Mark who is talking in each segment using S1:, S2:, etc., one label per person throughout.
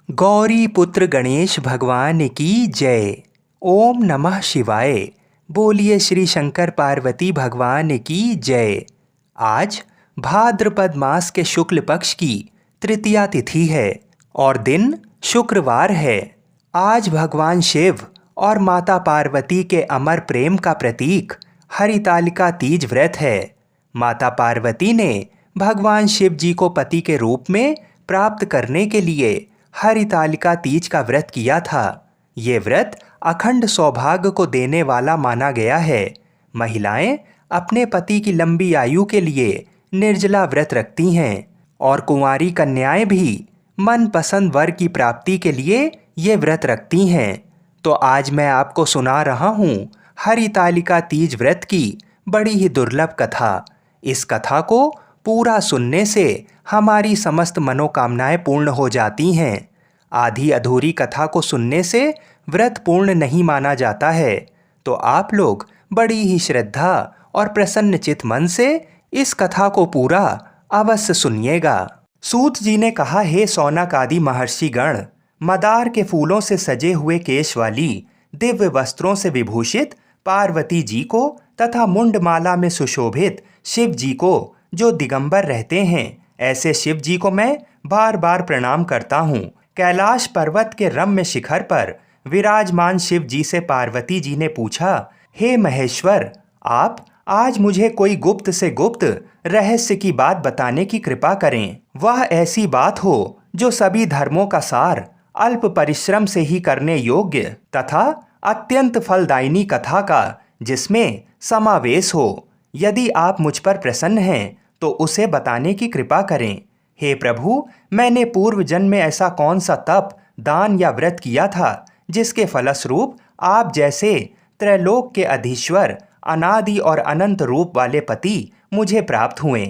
S1: गौरी पुत्र गणेश भगवान की जय। ओम नमः शिवाय। बोलिए श्री शंकर पार्वती भगवान की जय। आज भाद्रपद मास के शुक्ल पक्ष की तृतीया तिथि है और दिन शुक्रवार है। आज भगवान शिव और माता पार्वती के अमर प्रेम का प्रतीक हरितालिका तीज व्रत है। माता पार्वती ने भगवान शिव जी को पति के रूप में प्राप्त करने के लिए हरितालिका तीज का व्रत किया था। ये व्रत अखंड सौभाग्य को देने वाला माना गया है। महिलाएं अपने पति की लंबी आयु के लिए निर्जला व्रत रखती हैं और कुंवारी कन्याएं भी मनपसंद वर की प्राप्ति के लिए ये व्रत रखती हैं। तो आज मैं आपको सुना रहा हूँ हरितालिका तीज व्रत की बड़ी ही दुर्लभ कथा। इस कथा को पूरा सुनने से हमारी समस्त मनोकामनाएं पूर्ण हो जाती हैं। आधी अधूरी कथा को सुनने से व्रत पूर्ण नहीं माना जाता है। तो आप लोग बड़ी ही श्रद्धा और प्रसन्नचित मन से इस कथा को पूरा अवश्य सुनिएगा। सूत जी ने कहा, हे सौनक आदि महर्षि गण, मदार के फूलों से सजे हुए केश वाली दिव्य वस्त्रों से विभूषित पार्वती जी को तथा मुंडमाला में सुशोभित शिव जी को जो दिगंबर रहते हैं, ऐसे शिव जी को मैं बार बार प्रणाम करता हूँ। कैलाश पर्वत के रम्य शिखर पर विराजमान शिव जी से पार्वती जी ने पूछा, हे महेश्वर, आप आज मुझे कोई गुप्त से गुप्त रहस्य की बात बताने की कृपा करें। वह ऐसी बात हो जो सभी धर्मों का सार, अल्प परिश्रम से ही करने योग्य तथा अत्यंत फलदायिनी कथा का जिसमें समावेश हो। यदि आप मुझ पर प्रसन्न हैं तो उसे बताने की कृपा करें। हे प्रभु, मैंने पूर्व जन्म में ऐसा कौन सा तप, दान या व्रत किया था जिसके फलस्वरूप आप जैसे त्रैलोक के अधीश्वर, अनादि और अनंत रूप वाले पति मुझे प्राप्त हुए।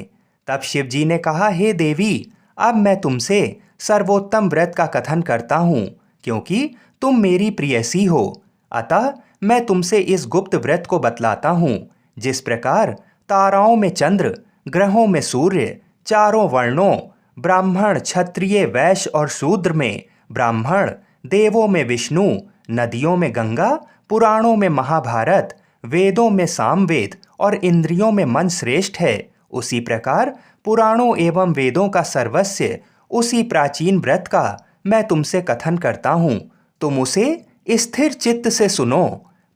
S1: तब शिव जी ने कहा, हे देवी, अब मैं तुमसे सर्वोत्तम व्रत का कथन करता हूँ, क्योंकि तुम मेरी प्रियसी हो। अतः मैं तुमसे इस गुप्त व्रत को बतलाता हूँ। जिस प्रकार ताराओं में चंद्र, ग्रहों में सूर्य, चारों वर्णों ब्राह्मण, क्षत्रिय, वैश्य और शूद्र में ब्राह्मण, देवों में विष्णु, नदियों में गंगा, पुराणों में महाभारत, वेदों में सामवेद और इंद्रियों में मन श्रेष्ठ है, उसी प्रकार पुराणों एवं वेदों का सर्वस्व उसी प्राचीन व्रत का मैं तुमसे कथन करता हूँ। तुम उसे स्थिर चित्त से सुनो।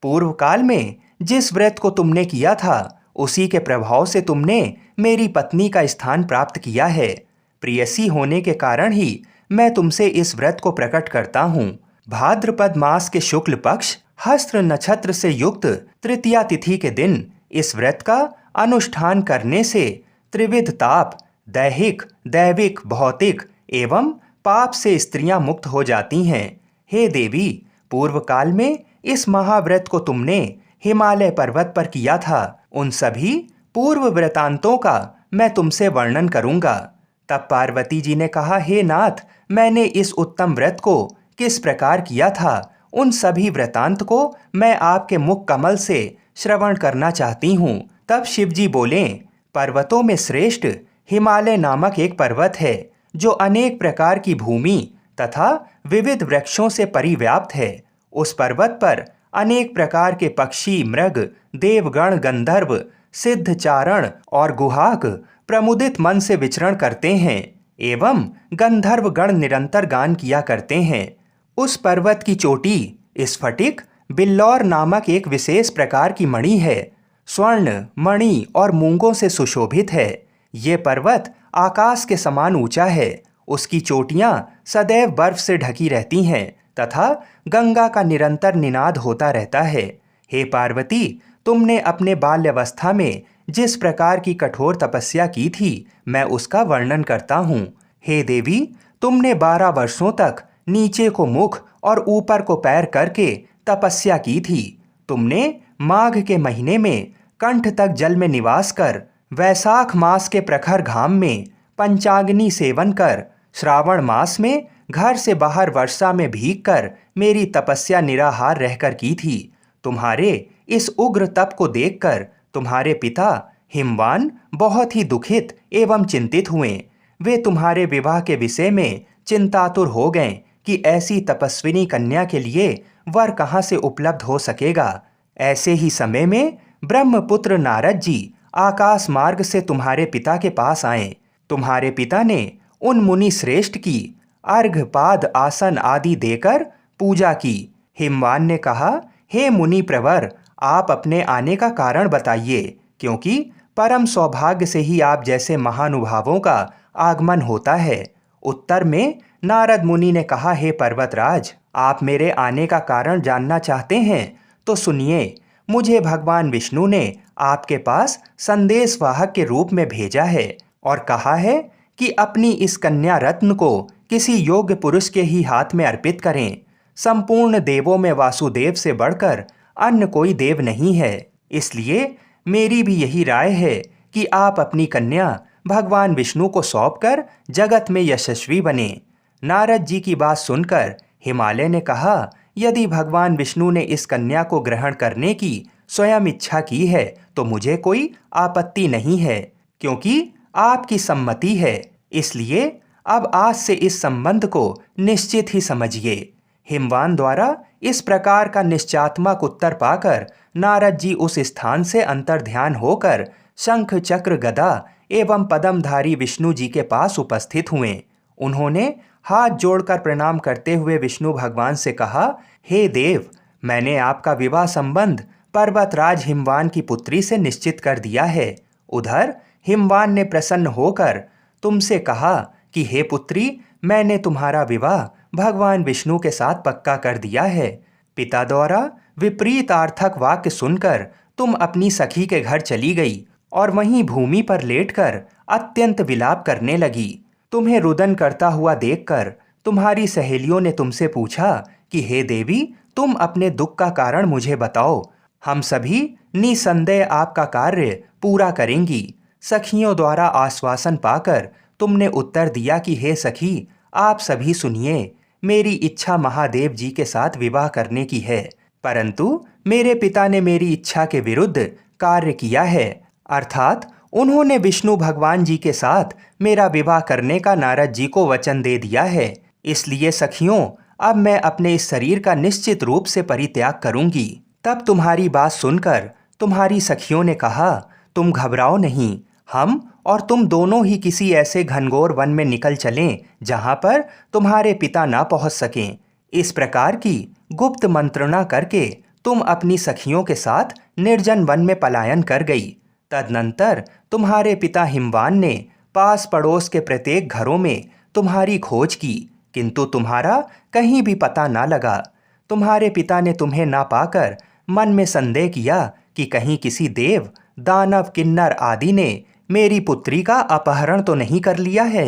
S1: पूर्व काल में जिस व्रत को तुमने किया था, उसी के प्रभाव से तुमने मेरी पत्नी का स्थान प्राप्त किया है। प्रियसी होने के कारण ही मैं तुमसे इस व्रत को प्रकट करता हूँ। भाद्रपद मास के शुक्ल पक्ष हस्त्र नक्षत्र से युक्त तृतीया तिथि के दिन इस व्रत का अनुष्ठान करने से त्रिविध ताप, दैहिक, दैविक, भौतिक एवं पाप से स्त्रियां मुक्त हो जाती हैं। हे देवी, पूर्व काल में इस महाव्रत को तुमने हिमालय पर्वत पर किया था। उन सभी पूर्व व्रतांतों का मैं तुमसे वर्णन करूंगा। तब पार्वती जी ने कहा, हे नाथ, मैंने इस उत्तम व्रत को किस प्रकार किया था, उन सभी व्रतांत को मैं आपके मुख कमल से श्रवण करना चाहती हूँ। तब शिवजी बोले, पर्वतों में श्रेष्ठ हिमालय नामक एक पर्वत है, जो अनेक प्रकार की भूमि तथा विविध वृक्षों से परिव्याप्त है। उस पर्वत पर अनेक प्रकार के पक्षी, मृग, देवगण, गंधर्व, सिद्ध, चारण और गुहाक प्रमुदित मन से विचरण करते हैं एवं गंधर्व गण निरंतर गान किया करते हैं। उस पर्वत की चोटी स्फटिक, बिल्लौर नामक एक विशेष प्रकार की मणि है। स्वर्ण, मणि और मूंगों से सुशोभित है। ये पर्वत आकाश के समान ऊंचा है। उसकी चोटियां सदैव बर्फ से ढकी रहती हैं तथा गंगा का निरंतर निनाद होता रहता है। हे पार्वती, तुमने अपने बाल्यावस्था में जिस प्रकार की कठोर तपस्या की थी, मैं उसका वर्णन करता हूँ। हे देवी, तुमने 12 वर्षों तक नीचे को मुख और ऊपर को पैर करके तपस्या की थी। तुमने माघ के महीने में कंठ तक जल में निवास कर, वैशाख मास के प्रखर घाम में पंचाग्नि सेवन कर, श्रावण मास में घर से बाहर वर्षा में भीग कर मेरी तपस्या निराहार रहकर की थी। तुम्हारे इस उग्र तप को देखकर तुम्हारे पिता हिमवान बहुत ही दुखित एवं चिंतित हुए। वे तुम्हारे विवाह के विषय में चिंतातुर हो गए कि ऐसी तपस्विनी कन्या के लिए वर कहाँ से उपलब्ध हो सकेगा। ऐसे ही समय में ब्रह्मपुत्र नारद जी आकाश मार्ग से तुम्हारे पिता के पास आए। तुम्हारे पिता ने उन मुनि श्रेष्ठ की अर्घपाद आसन आदि देकर पूजा की। हिमवान ने कहा, हे मुनि प्रवर, आप अपने आने का कारण बताइए, क्योंकि परम सौभाग्य से ही आप जैसे महानुभावों का आगमन होता है। उत्तर में नारद मुनि ने कहा, हे पर्वतराज, आप मेरे आने का कारण जानना चाहते हैं तो सुनिए। मुझे भगवान विष्णु ने आपके पास संदेशवाहक के रूप में भेजा है और कहा है कि अपनी इस कन्या रत्न को किसी योग्य पुरुष के ही हाथ में अर्पित करें। संपूर्ण देवों में वासुदेव से बढ़कर अन्य कोई देव नहीं है। इसलिए मेरी भी यही राय है कि आप अपनी कन्या भगवान विष्णु को सौंपकर जगत में यशस्वी बने। नारद जी की बात सुनकर हिमालय ने कहा, यदि भगवान विष्णु ने इस कन्या को ग्रहण करने की स्वयं इच्छा की है तो मुझे कोई आपत्ति नहीं है, क्योंकि आपकी सम्मति है। इसलिए अब आज से इस संबंध को निश्चित ही समझिए। हिमवान द्वारा इस प्रकार का निश्चयात्मक उत्तर पाकर नारद जी उस स्थान से अंतर्ध्यान होकर शंख चक्र गदा एवं पद्मधारी विष्णु जी के पास उपस्थित हुए। उन्होंने हाथ जोड़कर प्रणाम करते हुए विष्णु भगवान से कहा, हे देव, मैंने आपका विवाह संबंध पर्वतराज हिमवान की पुत्री से निश्चित कर दिया है। उधर हिमवान ने प्रसन्न होकर तुमसे कहा कि हे पुत्री, मैंने तुम्हारा विवाह भगवान विष्णु के साथ पक्का कर दिया है। पिता द्वारा विपरीत अर्थक वाक्य सुनकर तुम अपनी सखी के घर चली गई और वहीं भूमि पर लेटकर अत्यंत विलाप करने लगी। तुम्हें रुदन करता हुआ देखकर तुम्हारी सहेलियों ने तुमसे पूछा कि हे देवी, तुम अपने दुख का कारण मुझे बताओ, हम सभी निसंदेह आपका कार्य पूरा करेंगी। सखियों द्वारा आश्वासन पाकर तुमने उत्तर दिया कि हे सखी, आप सभी सुनिए, मेरी इच्छा महादेव जी के साथ विवाह करने की है, परंतु मेरे पिता ने मेरी इच्छा के विरुद्ध कार्य किया है, अर्थात उन्होंने विष्णु भगवान जी के साथ मेरा विवाह करने का नारद जी को वचन दे दिया है। इसलिए सखियों, अब मैं अपने इस शरीर का निश्चित रूप से परित्याग करूंगी। तब तुम्हारी बात सुनकर तुम्हारी सखियों ने कहा, तुम घबराओ नहीं, हम और तुम दोनों ही किसी ऐसे घनघोर वन में निकल चलें जहां पर तुम्हारे पिता ना पहुंच सकें। इस प्रकार की गुप्त मंत्रणा करके तुम अपनी सखियों के साथ निर्जन वन में पलायन कर गई। तदनंतर तुम्हारे पिता हिमवान ने पास पड़ोस के प्रत्येक घरों में तुम्हारी खोज की, किंतु तुम्हारा कहीं भी पता ना लगा। तुम्हारे पिता ने तुम्हें ना पाकर मन में संदेह किया कि कहीं किसी देव, दानव, किन्नर आदि ने मेरी पुत्री का अपहरण तो नहीं कर लिया है।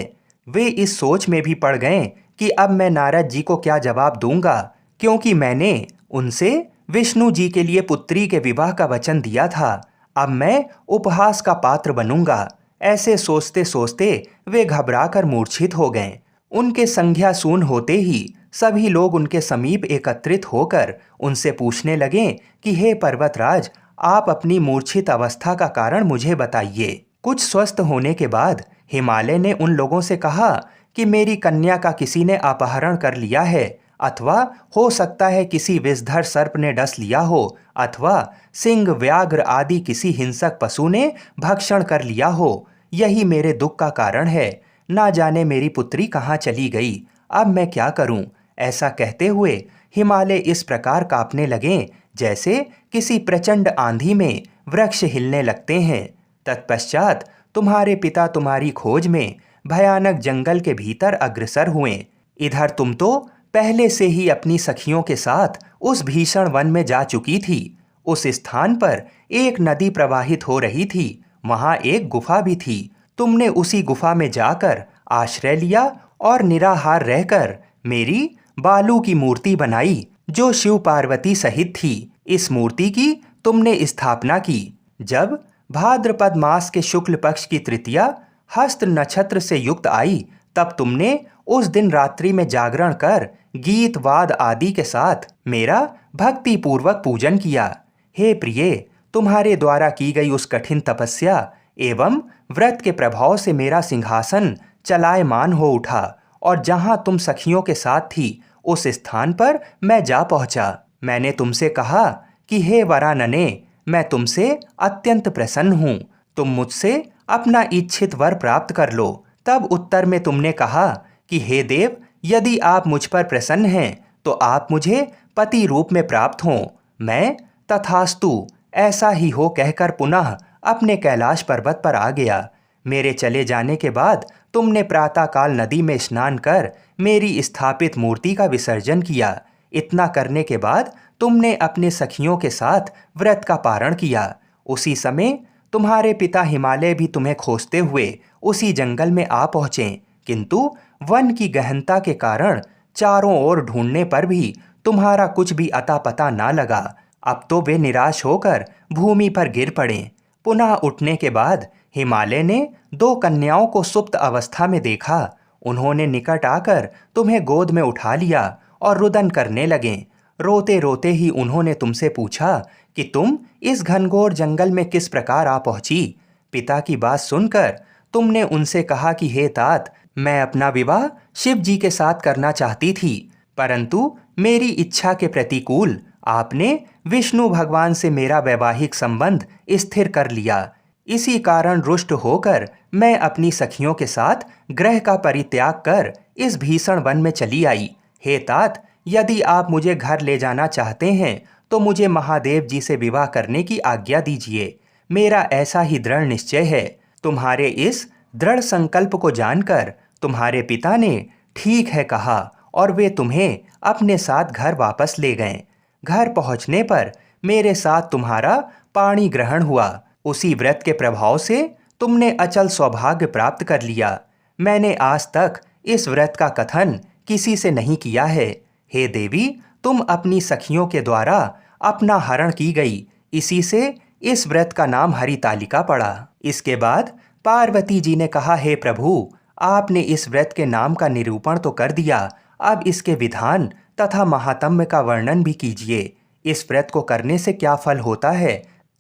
S1: वे इस सोच में भी पड़ गए कि अब मैं नारद जी को क्या जवाब दूंगा, क्योंकि मैंने उनसे विष्णु जी के लिए पुत्री के विवाह का वचन दिया था। अब मैं उपहास का पात्र बनूंगा। ऐसे सोचते सोचते वे घबराकर मूर्छित हो गए। उनके संज्ञा शून होते ही सभी लोग उनके समीप एकत्रित होकर उनसे पूछने लगे कि हे पर्वतराज, आप अपनी मूर्छित अवस्था का कारण मुझे बताइए। कुछ स्वस्थ होने के बाद हिमालय ने उन लोगों से कहा कि मेरी कन्या का किसी ने अपहरण कर लिया है, अथवा हो सकता है किसी विषधर सर्प ने डस लिया हो, अथवा सिंह, व्याघ्र आदि किसी हिंसक पशु ने भक्षण कर लिया हो। यही मेरे दुख का कारण है। ना जाने मेरी पुत्री कहाँ चली गई, अब मैं क्या करूं? ऐसा कहते हुए हिमालय इस प्रकार कांपने लगे जैसे किसी प्रचंड आंधी में वृक्ष हिलने लगते हैं। तत्पश्चात तुम्हारे पिता तुम्हारी खोज में भयानक जंगल के भीतर अग्रसर हुए। इधर तुम तो पहले से ही अपनी सखियों के साथ उस भीषण वन में जा चुकी थी। उस स्थान पर एक नदी प्रवाहित हो रही थी, वहां एक गुफा भी थी। तुमने उसी गुफा में जाकर आश्रय लिया और निराहार रहकर मेरी बालू की मूर्ति बनाई, जो शिव पार्वती सहित थी। इस मूर्ति की तुमने स्थापना की। जब भाद्रपद मास के शुक्ल पक्ष की तृतीया हस्त नक्षत्र से युक्त आई, तब तुमने उस दिन रात्रि में जागरण कर गीत वाद आदि के साथ मेरा भक्ति पूर्वक पूजन किया। हे प्रिय, तुम्हारे द्वारा की गई उस कठिन तपस्या एवं व्रत के प्रभाव से मेरा सिंहासन चलायमान हो उठा और जहां तुम सखियों के साथ थी उस स्थान पर मैं जा पहुंचा। मैंने तुमसे कहा कि हे वरानने, मैं तुमसे अत्यंत प्रसन्न हूँ, तुम मुझसे अपना इच्छित वर प्राप्त कर लो। तब उत्तर में तुमने कहा कि हे देव, यदि आप मुझ पर प्रसन्न हैं तो आप मुझे पति रूप में प्राप्त हों। मैं तथास्तु, ऐसा ही हो कहकर पुनः अपने कैलाश पर्वत पर आ गया। मेरे चले जाने के बाद तुमने प्रातःकाल नदी में स्नान कर मेरी स्थापित मूर्ति का विसर्जन किया। इतना करने के बाद तुमने अपने सखियों के साथ व्रत का पारण किया। उसी समय तुम्हारे पिता हिमालय भी तुम्हें खोजते हुए उसी जंगल में आ पहुंचे, किंतु वन की गहनता के कारण चारों ओर ढूंढने पर भी तुम्हारा कुछ भी अता पता ना लगा। अब तो वे निराश होकर भूमि पर गिर पड़े। पुनः उठने के बाद हिमालय ने दो कन्याओं को सुप्त अवस्था में देखा। उन्होंने निकट आकर तुम्हें गोद में उठा लिया और रुदन करने लगे। रोते रोते ही उन्होंने तुमसे पूछा कि तुम इस घनघोर जंगल में किस प्रकार आ पहुंची। पिता की बात सुनकर तुमने उनसे कहा कि हे तात, मैं अपना विवाह शिव जी के साथ करना चाहती थी, परंतु मेरी इच्छा के प्रतिकूल आपने विष्णु भगवान से मेरा वैवाहिक संबंध स्थिर कर लिया। इसी कारण रुष्ट होकर मैं अपनी सखियों के साथ ग्रह का परित्याग कर इस भीषण वन में चली आई। हे तात, यदि आप मुझे घर ले जाना चाहते हैं तो मुझे महादेव जी से विवाह करने की आज्ञा दीजिए। मेरा ऐसा ही दृढ़ निश्चय है। तुम्हारे इस दृढ़ संकल्प को जानकर तुम्हारे पिता ने ठीक है कहा और वे तुम्हें अपने साथ घर वापस ले गए। घर पहुंचने पर मेरे साथ तुम्हारा पाणी ग्रहण हुआ। उसी व्रत के प्रभाव से तुमने अचल सौभाग्य प्राप्त कर लिया। मैंने आज तक इस व्रत का कथन किसी से नहीं किया है। हे देवी, तुम अपनी सखियों के द्वारा अपना हरण की गई, इसी से इस व्रत का नाम हरितालिका पड़ा। इसके बाद पार्वती जी ने कहा, हे प्रभु, आपने इस व्रत के नाम का निरूपण तो कर दिया, अब इसके विधान तथा महात्म्य का वर्णन भी कीजिए। इस व्रत को करने से क्या फल होता है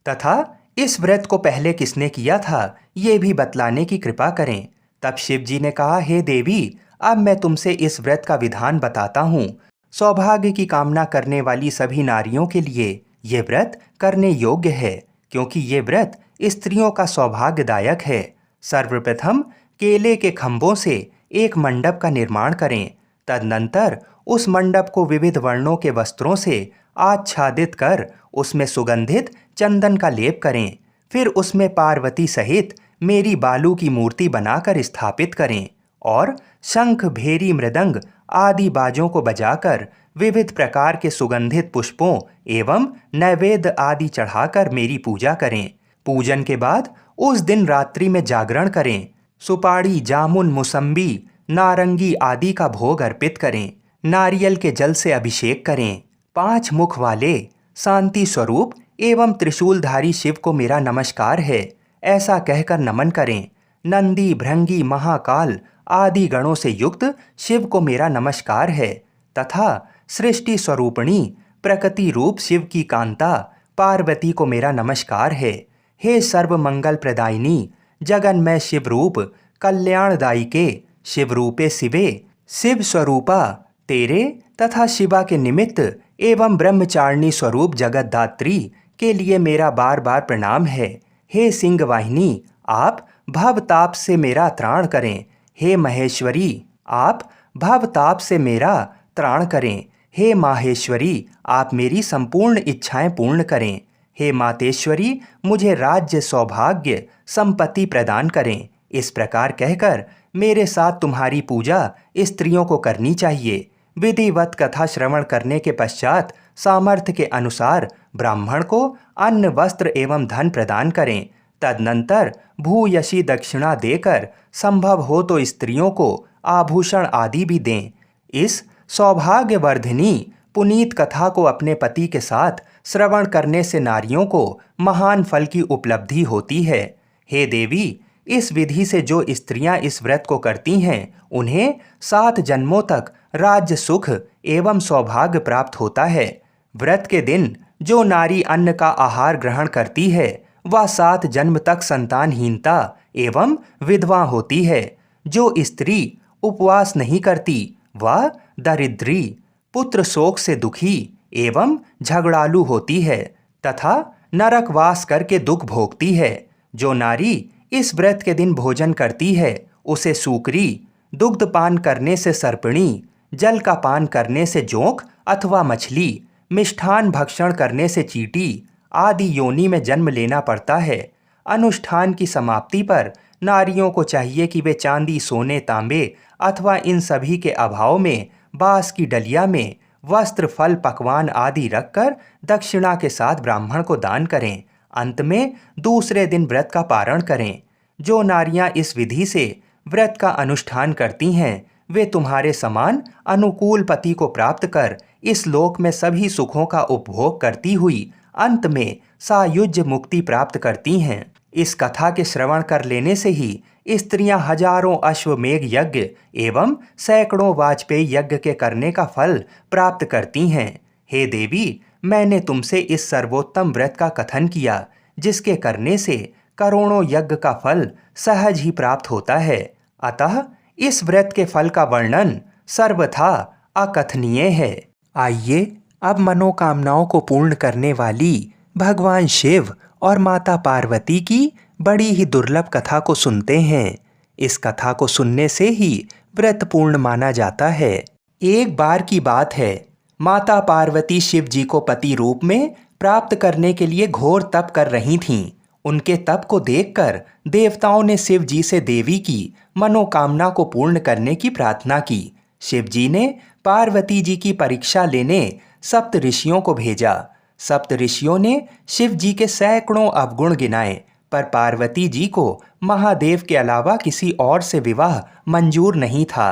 S1: तथा इस व्रत को पहले किसने किया था, ये भी बतलाने की कृपा करें। तब शिव जी ने कहा, हे देवी, अब मैं तुमसे इस व्रत का विधान बताता हूँ। सौभाग्य की कामना करने वाली सभी नारियों के लिए ये व्रत करने योग्य है, क्योंकि ये व्रत स्त्रियों का सौभाग्यदायक है। सर्वप्रथम केले के खंभों से एक मंडप का निर्माण करें। तदनंतर उस मंडप को विविध वर्णों के वस्त्रों से आच्छादित कर उसमें सुगंधित चंदन का लेप करें। फिर उसमें पार्वती सहित मेरी बालू की मूर्ति बनाकर स्थापित करें और शंख, भेरी, मृदंग आदि बाजों को बजाकर विविध प्रकार के सुगंधित पुष्पों एवं नैवेद्य आदि चढ़ाकर मेरी पूजा करें। पूजन के बाद उस दिन रात्रि में जागरण करें। सुपाड़ी, जामुन, मुसम्बी, नारंगी आदि का भोग अर्पित करें। नारियल के जल से अभिषेक करें। 5 मुख वाले शांति स्वरूप एवं त्रिशूलधारी शिव को मेरा नमस्कार है, ऐसा कहकर नमन करें। नंदी, भृंगी, महाकाल आदि गणों से युक्त शिव को मेरा नमस्कार है तथा सृष्टि स्वरूपिणी प्रकृति रूप शिव की कांता पार्वती को मेरा नमस्कार है। हे सर्व मंगल प्रदायिनी जगन्मय शिव रूप कल्याणदायिके शिव रूपे शिवे, शिव स्वरूपा तेरे तथा शिवा के निमित्त एवं ब्रह्मचारिणी स्वरूप जगतदात्री के लिए मेरा बार बार प्रणाम है। हे सिंह वाहिनी, आप भवताप से मेरा त्राण करें। हे महेश्वरी, आप भवताप से मेरा त्राण करें। हे माहेश्वरी, आप मेरी संपूर्ण इच्छाएं पूर्ण करें। हे मातेश्वरी, मुझे राज्य, सौभाग्य, संपत्ति प्रदान करें। इस प्रकार कहकर मेरे साथ तुम्हारी पूजा स्त्रियों को करनी चाहिए। विधिवत कथा श्रवण करने के पश्चात सामर्थ्य के अनुसार ब्राह्मण को अन्न, वस्त्र एवं धन प्रदान करें। तदनंतर भूयसी दक्षिणा देकर संभव हो तो स्त्रियों को आभूषण आदि भी दें। इस सौभाग्यवर्धिनी पुनीत कथा को अपने पति के साथ श्रवण करने से नारियों को महान फल की उपलब्धि होती है। हे देवी, इस विधि से जो स्त्रियां इस व्रत को करती हैं उन्हें 7 जन्मों तक राज्य, सुख एवं सौभाग्य प्राप्त होता है। व्रत के दिन जो नारी अन्न का आहार ग्रहण करती है वह 7 जन्म तक संतानहीनता एवं विधवा होती है। जो स्त्री उपवास नहीं करती वह दरिद्री, पुत्र शोक से दुखी एवं झगड़ालू होती है तथा नरकवास करके दुख भोगती है। जो नारी इस व्रत के दिन भोजन करती है उसे सूकरी, दुग्धपान करने से सर्पिणी, जल का पान करने से जोंक अथवा मछली, मिष्ठान भक्षण करने से चींटी आदि योनि में जन्म लेना पड़ता है। अनुष्ठान की समाप्ति पर नारियों को चाहिए कि वे चांदी, सोने, तांबे अथवा इन सभी के अभाव में बांस की डलिया में वस्त्र, फल, पकवान आदि रखकर दक्षिणा के साथ ब्राह्मण को दान करें। अंत में दूसरे दिन व्रत का पारण करें। जो नारियां इस विधि से व्रत का अनुष्ठान करती हैं वे तुम्हारे समान अनुकूल पति को प्राप्त कर इस लोक में सभी सुखों का उपभोग करती हुई अंत में सायुज्य मुक्ति प्राप्त करती हैं। इस कथा के श्रवण कर लेने से ही स्त्रियां हजारों अश्वमेघ यज्ञ एवं सैकड़ों वाजपेयी यज्ञ के करने का फल प्राप्त करती हैं। हे देवी, मैंने तुमसे इस सर्वोत्तम व्रत का कथन किया जिसके करने से करोड़ों यज्ञ का फल सहज ही प्राप्त होता है। अतः इस व्रत के फल का वर्णन सर्वथा अकथनीय है। आइए अब मनोकामनाओं को पूर्ण करने वाली भगवान शिव और माता पार्वती की बड़ी ही दुर्लभ कथा को सुनते हैं। इस कथा को सुनने से ही व्रत पूर्ण माना जाता है। एक बार की बात है, माता पार्वती शिव जी को पति रूप में प्राप्त करने के लिए घोर तप कर रही थीं। उनके तप को देखकर देवताओं ने शिव जी से देवी की मनोकामना को पूर्ण करने की प्रार्थना की। शिव जी ने पार्वती जी की परीक्षा लेने सप्त ऋषियों को भेजा। सप्त ऋषियों ने शिव जी के सैकड़ों अवगुण गिनाए, पर पार्वती जी को महादेव के अलावा किसी और से विवाह मंजूर नहीं था।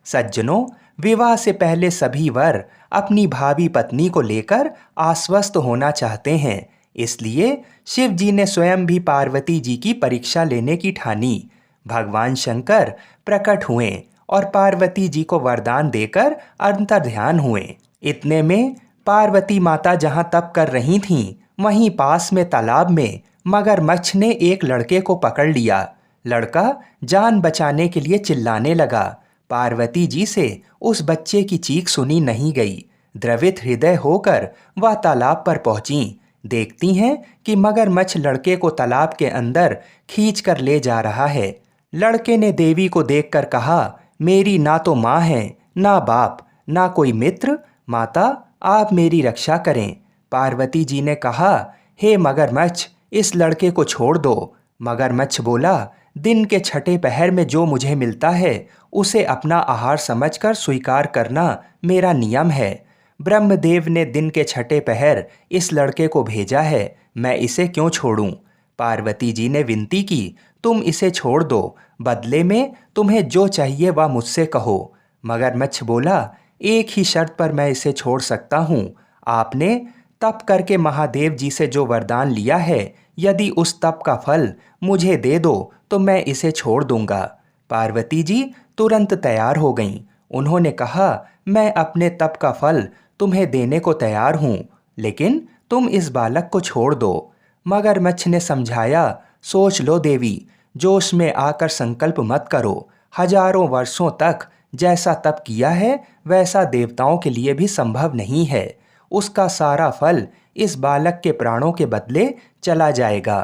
S1: सज्जनों, विवाह से पहले सभी वर अपनी भावी पत्नी को लेकर आश्वस्त होना चाहते हैं। इसलिए शिव जी ने स्वयं भी पार्वती जी की परीक्षा लेने की ठानी। भगवान शंकर प्रकट हुए और पार्वती जी को वरदान देकर अंतर्ध्यान हुए। इतने में पार्वती माता जहां तप कर रही थीं, वहीं पास में तालाब में मगरमच्छ ने एक लड़के को पकड़ लिया। लड़का जान बचाने के लिए चिल्लाने लगा। पार्वती जी से उस बच्चे की चीख सुनी नहीं गई। द्रवित हृदय होकर वह तालाब पर पहुंची। देखती हैं कि मगरमच्छ लड़के को तालाब के अंदर खींच कर ले जा रहा है। लड़के ने देवी को देखकर कहा, मेरी ना तो माँ है, ना बाप, ना कोई मित्र। माता, आप मेरी रक्षा करें। पार्वती जी ने कहा, हे मगरमच्छ, इस लड़के को छोड़ दो। मगरमच्छ बोला, दिन के छठे पहर में जो मुझे मिलता है उसे अपना आहार समझकर स्वीकार करना मेरा नियम है। ब्रह्मदेव ने दिन के छठे पहर इस लड़के को भेजा है, मैं इसे क्यों छोड़ूं? पार्वती जी ने विनती की, तुम इसे छोड़ दो, बदले में तुम्हें जो चाहिए वह मुझसे कहो। मगरमच्छ बोला, एक ही शर्त पर मैं इसे छोड़ सकता हूँ। आपने तप करके महादेव जी से जो वरदान लिया है, यदि उस तप का फल मुझे दे दो तो मैं इसे छोड़ दूंगा। पार्वती जी तुरंत तैयार हो गईं। उन्होंने कहा, मैं अपने तप का फल तुम्हें देने को तैयार हूँ, लेकिन तुम इस बालक को छोड़ दो। मगरमच्छ ने समझाया, सोच लो देवी, जोश में आकर संकल्प मत करो। हजारों वर्षों तक जैसा तप किया है वैसा देवताओं के लिए भी संभव नहीं है। उसका सारा फल इस बालक के प्राणों के बदले चला जाएगा।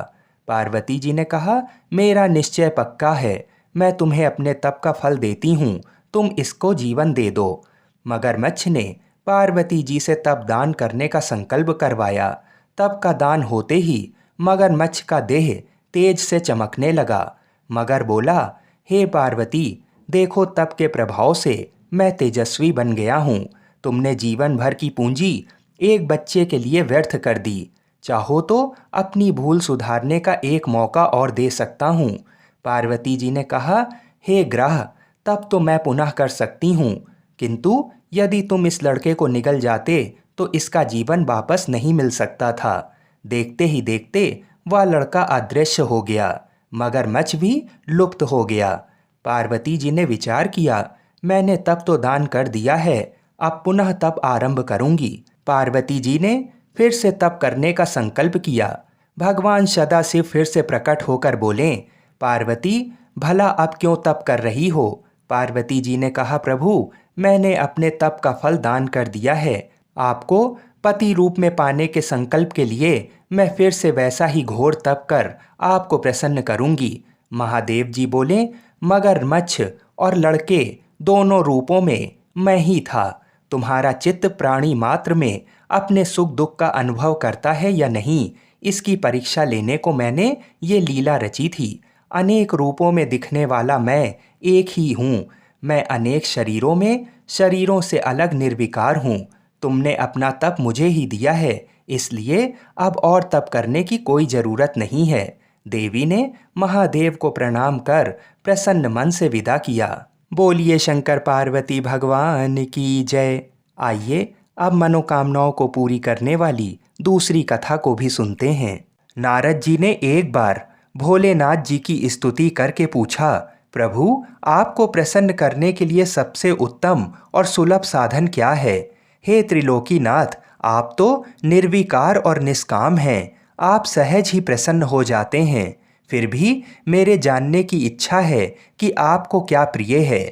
S1: पार्वती जी ने कहा, मेरा निश्चय पक्का है, मैं तुम्हें अपने तप का फल देती हूँ, तुम इसको जीवन दे दो। मगरमच्छ ने पार्वती जी से तप दान करने का संकल्प करवाया। तप का दान होते ही मगरमच्छ का देह तेज से चमकने लगा। मगर बोला, हे पार्वती, देखो तप के प्रभाव से मैं तेजस्वी बन गया हूँ। तुमने जीवन भर की पूंजी एक बच्चे के लिए व्यर्थ कर दी। चाहो तो अपनी भूल सुधारने का एक मौका और दे सकता हूँ। पार्वती जी ने कहा, हे ग्रह, तब तो मैं पुनः कर सकती हूँ, किंतु यदि तुम इस लड़के को निगल जाते तो इसका जीवन वापस नहीं मिल सकता था। देखते ही देखते वह लड़का अदृश्य हो गया। मगरमच्छ भी लुप्त हो गया। पार्वती जी ने विचार किया, मैंने तप तो दान कर दिया है, अब पुनः तप आरंभ करूंगी। पार्वती जी ने फिर से तप करने का संकल्प किया। भगवान सदाशिव फिर से प्रकट होकर बोले, पार्वती, भला अब क्यों तप कर रही हो? पार्वती जी ने कहा, प्रभु, मैंने अपने तप का फल दान कर दिया है। आपको पति रूप में पाने के संकल्प के लिए मैं फिर से वैसा ही घोर तप कर आपको प्रसन्न करूंगी। महादेव जी बोले, मगरमच्छ और लड़के दोनों रूपों में मैं ही था। तुम्हारा चित्त प्राणी मात्र में अपने सुख दुख का अनुभव करता है या नहीं, इसकी परीक्षा लेने को मैंने ये लीला रची थी। अनेक रूपों में दिखने वाला मैं एक ही हूँ। मैं अनेक शरीरों में शरीरों से अलग निर्विकार हूँ। तुमने अपना तप मुझे ही दिया है, इसलिए अब और तप करने की कोई जरूरत नहीं है। देवी ने महादेव को प्रणाम कर प्रसन्न मन से विदा किया। बोलिए शंकर पार्वती भगवान की जय। आइए अब मनोकामनाओं को पूरी करने वाली दूसरी कथा को भी सुनते हैं। नारद जी ने एक बार भोलेनाथ जी की स्तुति करके पूछा, प्रभु, आपको प्रसन्न करने के लिए सबसे उत्तम और सुलभ साधन क्या है? हे त्रिलोकीनाथ, आप तो निर्विकार और निष्काम हैं। आप सहज ही प्रसन्न हो जाते हैं। फिर भी मेरे जानने की इच्छा है कि आपको क्या प्रिय है।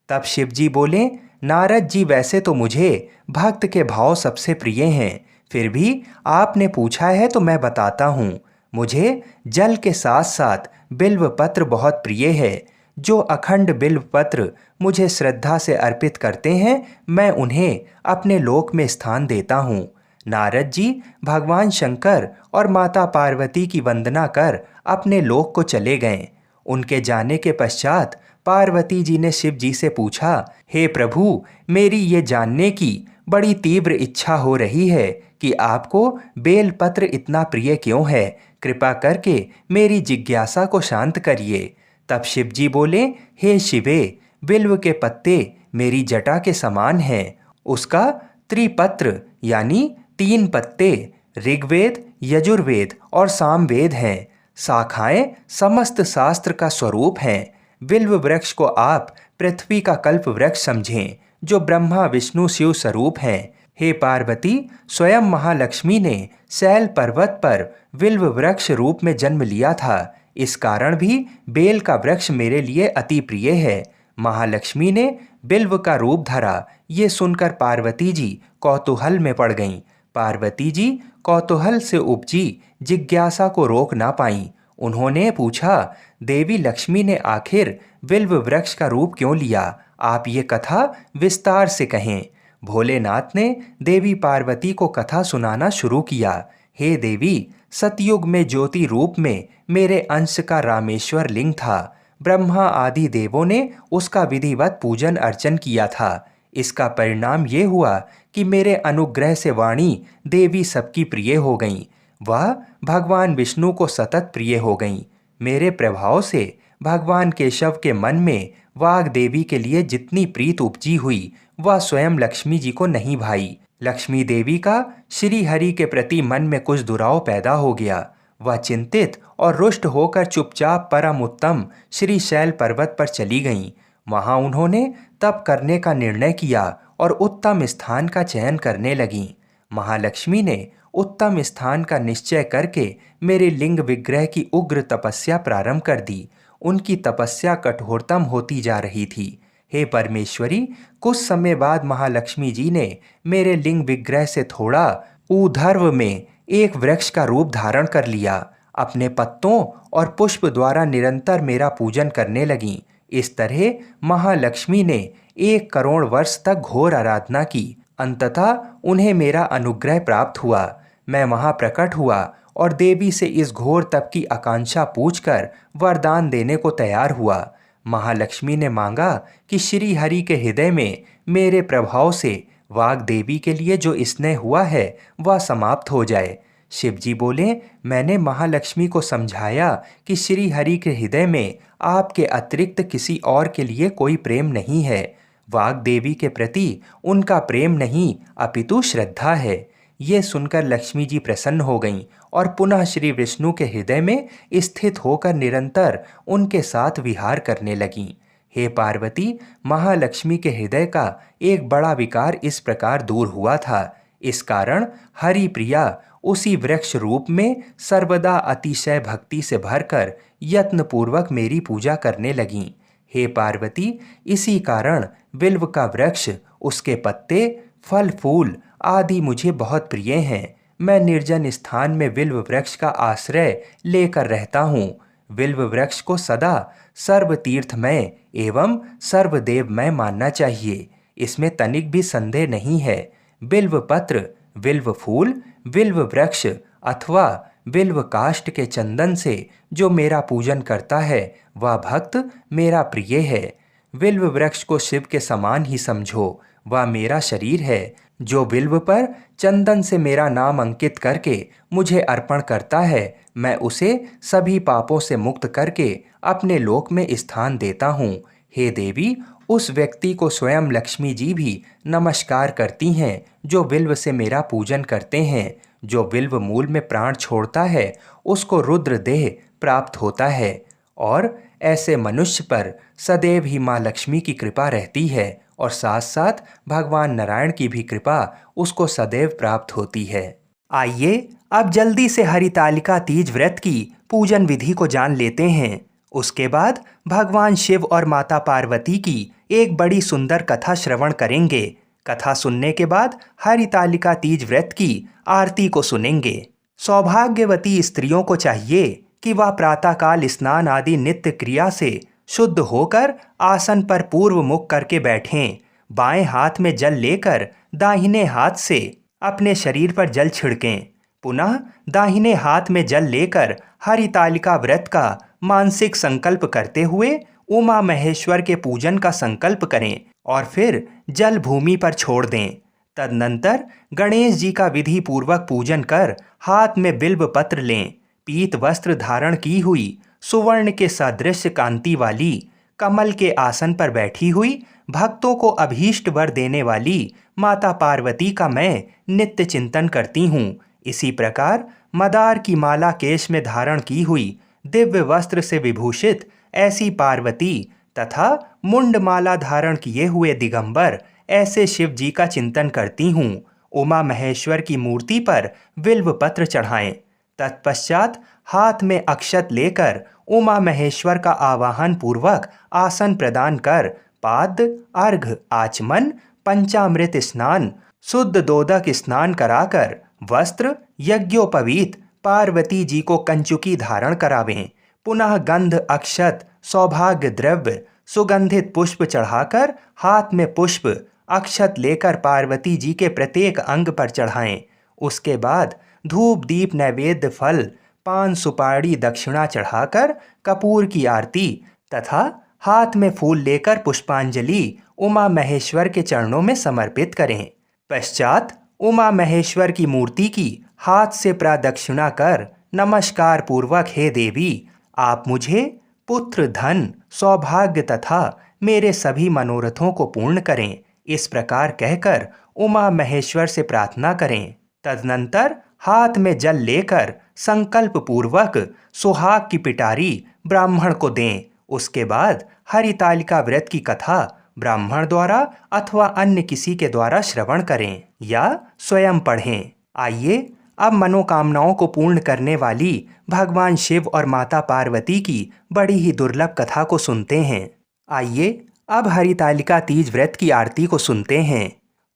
S1: तब शिव जी बोले, नारद जी, वैसे तो मुझे भक्त के भाव सबसे प्रिय हैं, फिर भी आपने पूछा है तो मैं बताता हूँ। मुझे जल के साथ साथ बिल्व पत्र बहुत प्रिय है। जो अखंड बिल्व पत्र मुझे श्रद्धा से अर्पित करते हैं, मैं उन्हें अपने लोक में स्थान देता हूँ। नारद जी भगवान शंकर और माता पार्वती की वंदना कर अपने लोक को चले गए। उनके जाने के पश्चात पार्वती जी ने शिव जी से पूछा, हे प्रभु, मेरी ये जानने की बड़ी तीव्र इच्छा हो रही है कि आपको बेलपत्र इतना प्रिय क्यों है। कृपा करके मेरी जिज्ञासा को शांत करिए। तब शिव जी बोले, हे शिवे, बिल्व के पत्ते मेरी जटा के समान हैं। उसका त्रिपत्र यानी 3 पत्ते ऋग्वेद, यजुर्वेद और सामवेद हैं। शाखाएं समस्त शास्त्र का स्वरूप हैं। बिल्व वृक्ष को आप पृथ्वी का कल्प वृक्ष समझें, जो ब्रह्मा विष्णु शिव स्वरूप हैं। हे पार्वती, स्वयं महालक्ष्मी ने शैल पर्वत पर बिल्व वृक्ष रूप में जन्म लिया था। इस कारण भी बेल का वृक्ष मेरे लिए अति प्रिय है। महालक्ष्मी ने बिल्व का रूप धरा, ये सुनकर पार्वती जी कौतूहल में पड़ गईं। पार्वती जी कौतूहल से उपजी जिज्ञासा को रोक ना पाईं। उन्होंने पूछा, देवी लक्ष्मी ने आखिर बिल्व वृक्ष का रूप क्यों लिया? आप ये कथा विस्तार से कहें। भोलेनाथ ने देवी पार्वती को कथा सुनाना शुरू किया। हे देवी, सतयुग में ज्योति रूप में मेरे अंश का रामेश्वर लिंग था। ब्रह्मा आदि देवों ने उसका विधिवत पूजन अर्चन किया था। इसका परिणाम ये हुआ कि मेरे अनुग्रह से वाणी देवी सबकी प्रिय हो गईं। वह भगवान विष्णु को सतत प्रिय हो गईं। मेरे प्रभाव से भगवान केशव के मन में वाग देवी के लिए जितनी प्रीत उपजी हुई, वह स्वयं लक्ष्मी जी को नहीं भाई। लक्ष्मी देवी का श्री हरि के प्रति मन में कुछ दुराव पैदा हो गया। वह चिंतित और रुष्ट होकर चुपचाप परम उत्तम श्री शैल पर्वत पर चली गईं। वहां उन्होंने तप करने का निर्णय किया और उत्तम स्थान का चयन करने लगीं। महालक्ष्मी ने उत्तम स्थान का निश्चय करके मेरे लिंग विग्रह की उग्र तपस्या प्रारंभ कर दी। उनकी तपस्या कठोरतम होती जा रही थी। हे परमेश्वरी, कुछ समय बाद महालक्ष्मी जी ने मेरे लिंग विग्रह से थोड़ा ऊर्ध्व में एक वृक्ष का रूप धारण कर लिया। अपने पत्तों और पुष्प द्वारा निरंतर मेरा पूजन करने लगीं। इस तरह महालक्ष्मी ने 1 करोड़ वर्ष तक घोर आराधना की। अंततः उन्हें मेरा अनुग्रह प्राप्त हुआ। मैं वहां प्रकट हुआ और देवी से इस घोर तप की आकांक्षा पूछकर वरदान देने को तैयार हुआ। महालक्ष्मी ने मांगा कि श्री हरि के हृदय में मेरे प्रभाव से वाग देवी के लिए जो स्नेह हुआ है वह समाप्त हो जाए। शिव जी बोले, मैंने महालक्ष्मी को समझाया कि श्री हरि के हृदय में आपके अतिरिक्त किसी और के लिए कोई प्रेम नहीं है। वाग देवी के प्रति उनका प्रेम नहीं अपितु श्रद्धा है। ये सुनकर लक्ष्मी जी प्रसन्न हो गईं और पुनः श्री विष्णु के हृदय में स्थित होकर निरंतर उनके साथ विहार करने लगीं। हे पार्वती, महालक्ष्मी के हृदय का एक बड़ा विकार इस प्रकार दूर हुआ था। इस कारण हरि प्रिया उसी वृक्ष रूप में सर्वदा अतिशय भक्ति से भरकर यत्नपूर्वक मेरी पूजा करने लगीं। हे पार्वती, इसी कारण बिल्व का वृक्ष, उसके पत्ते, फल फूल आदि मुझे बहुत प्रिय हैं। मैं निर्जन स्थान में बिल्व वृक्ष का आश्रय लेकर रहता हूँ। बिल्व वृक्ष को सदा सर्व तीर्थमय एवं सर्वदेवमय मानना चाहिए, इसमें तनिक भी संदेह नहीं है। बिल्व पत्र, बिल्व फूल, बिल्व वृक्ष अथवा बिल्व काष्ठ के चंदन से जो मेरा पूजन करता है वह भक्त मेरा प्रिय है। बिल्व वृक्ष को शिव के समान ही समझो, वह मेरा शरीर है। जो बिल्व पर चंदन से मेरा नाम अंकित करके मुझे अर्पण करता है, मैं उसे सभी पापों से मुक्त करके अपने लोक में स्थान देता हूँ। हे देवी, उस व्यक्ति को स्वयं लक्ष्मी जी भी नमस्कार करती हैं जो बिल्व से मेरा पूजन करते हैं। जो बिल्व मूल में प्राण छोड़ता है उसको रुद्र देह प्राप्त होता है, और ऐसे मनुष्य पर सदैव ही माँ लक्ष्मी की कृपा रहती है और साथ साथ भगवान नारायण की भी कृपा उसको सदैव प्राप्त होती है। आइए अब जल्दी से हरितालिका तीज व्रत की पूजन विधि को जान लेते हैं। उसके बाद भगवान शिव और माता पार्वती की एक बड़ी सुंदर कथा श्रवण करेंगे। कथा सुनने के बाद हरितालिका तीज व्रत की आरती को सुनेंगे। सौभाग्यवती स्त्रियों को चाहिए कि वह प्रातःकाल स्नान आदि नित्य क्रिया से शुद्ध होकर आसन पर पूर्व मुख करके बैठें। बाएं हाथ में जल लेकर दाहिने हाथ से अपने शरीर पर जल छिड़कें। पुनः दाहिने हाथ में जल लेकर हरितालिका व्रत का मानसिक संकल्प करते हुए उमा महेश्वर के पूजन का संकल्प करें और फिर जल भूमि पर छोड़ दें। तदनंतर गणेश जी का विधि पूर्वक पूजन कर हाथ में बिल्व पत्र लें। पीत वस्त्र धारण की हुई सुवर्ण के सदृश कांति वाली कमल के आसन पर बैठी हुई भक्तों को अभीष्ट वर देने वाली माता पार्वती का मैं नित्य चिंतन करती हूँ। इसी प्रकार मदार की माला केश में धारण की हुई दिव्य वस्त्र से विभूषित ऐसी पार्वती तथा मुंड माला धारण किए हुए दिगंबर ऐसे शिव जी का चिंतन करती हूँ। उमा महेश्वर की मूर्ति पर बिल्व पत्र चढ़ाएं। तत्पश्चात हाथ में अक्षत लेकर उमा महेश्वर का आवाहन पूर्वक आसन प्रदान कर पाद, अर्घ, आचमन, पंचामृत स्नान, शुद्ध दोदक स्नान कराकर वस्त्र यज्ञोपवीत पार्वती जी को कंचुकी धारण करावें। पुनः गंध, अक्षत, सौभाग्य द्रव्य, सुगंधित पुष्प चढ़ाकर हाथ में पुष्प अक्षत लेकर पार्वती जी के प्रत्येक अंग पर चढ़ाएं। उसके बाद धूप, दीप, नैवेद्य, फल, पान, सुपारी, दक्षिणा चढ़ाकर कपूर की आरती तथा हाथ में फूल लेकर पुष्पांजलि उमा महेश्वर के चरणों में समर्पित करें। पश्चात उमा महेश्वर की मूर्ति की हाथ से प्रदक्षिणा कर नमस्कार पूर्वक, हे देवी, आप मुझे पुत्र, धन, सौभाग्य तथा मेरे सभी मनोरथों को पूर्ण करें, इस प्रकार कहकर उमा महेश्वर से प्रार्थना करें। तदनंतर हाथ में जल लेकर संकल्प पूर्वक सुहाग की पिटारी ब्राह्मण को दें। उसके बाद हरितालिका व्रत की कथा ब्राह्मण द्वारा अथवा अन्य किसी के द्वारा श्रवण करें या स्वयं पढ़ें। आइए अब मनोकामनाओं को पूर्ण करने वाली भगवान शिव और माता पार्वती की बड़ी ही दुर्लभ कथा को सुनते हैं। आइए अब हरितालिका तीज व्रत की आरती को सुनते हैं।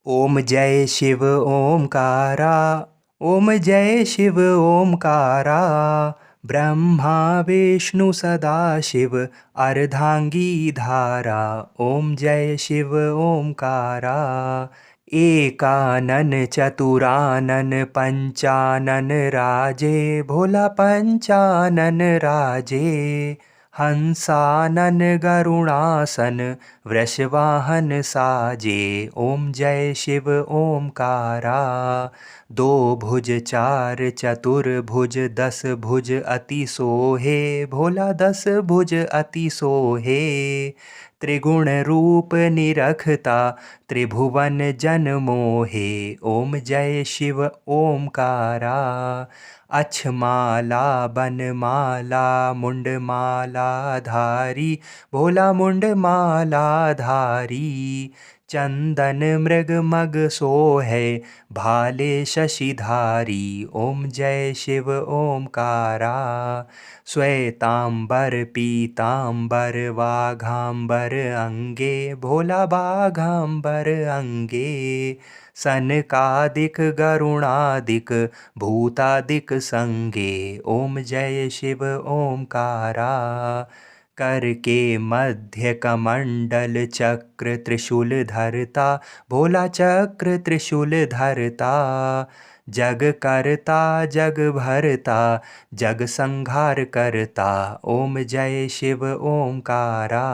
S1: ओम जय शिव ओमकारा, ओम जय शिव ओमकारा, ब्रह्मा विष्णु सदा शिव अर्धांगी धारा। ओम जय शिव ओमकारा, एकानन चतुरानन पंचानन राजे, भोला पंचानन राजे, हंसानन गरुणासन वृषवाहन साजे। ओम जय शिव ओमकारा, दो भुज चार चतुर्भुज, दस भुज अति सोहे, भोला दस भुज अति सोहे, त्रिगुण रूप निरखता त्रिभुवन जन मोहे। ओम जय शिव ओमकारा, अक्षमाला बनमाला मुंडमाला धारी, भोला मुंडमाला धारी, चंदन मृग मग सोहै भाले शशिधारी। ओम जय शिव ओमकारा। श्वेतांबर पीतांबर वाघांबर अंगे। भोला बाघांबर अंगे। सनकादिक गरुणादिक भूतादिक संगे। ओम जय शिव ओमकारा। कर के मध्य कमंडल चक्र त्रिशूल धरता। भोला चक्र त्रिशूल धरता। जग करता जग भरता जग संहार करता। ओम जय शिव ओमकारा।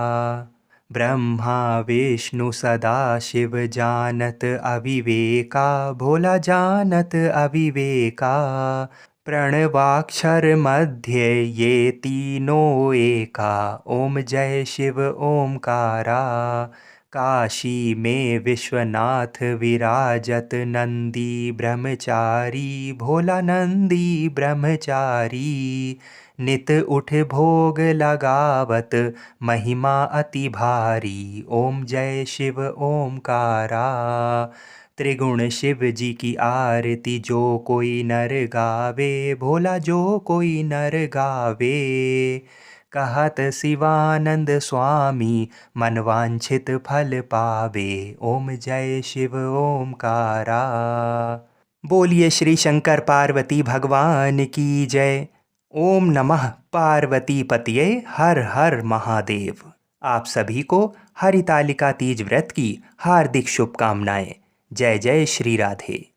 S1: ब्रह्मा विष्णु सदा शिव जानत अविवेका। भोला जानत अविवेका। प्रणवाक्षर मध्य ये तीनों एका। ओम जय शिव ओमकारा। काशी में विश्वनाथ विराजत नंदी ब्रह्मचारी। भोला नंदी ब्रह्मचारी। नित उठ भोग लगावत महिमा अति भारी। ओम जय शिव ओमकारा। त्रिगुण शिव जी की आरती जो कोई नर गावे। भोला जो कोई नर गावे। कहत शिवानंद स्वामी मनवांछित फल पावे। ओम जय शिव ओमकारा। बोलिए श्री शंकर पार्वती भगवान की जय। ओम नमः पार्वती पतये हर हर महादेव। आप सभी को हरितालिका तीज व्रत की हार्दिक शुभकामनाएं। जय जय श्री राधे।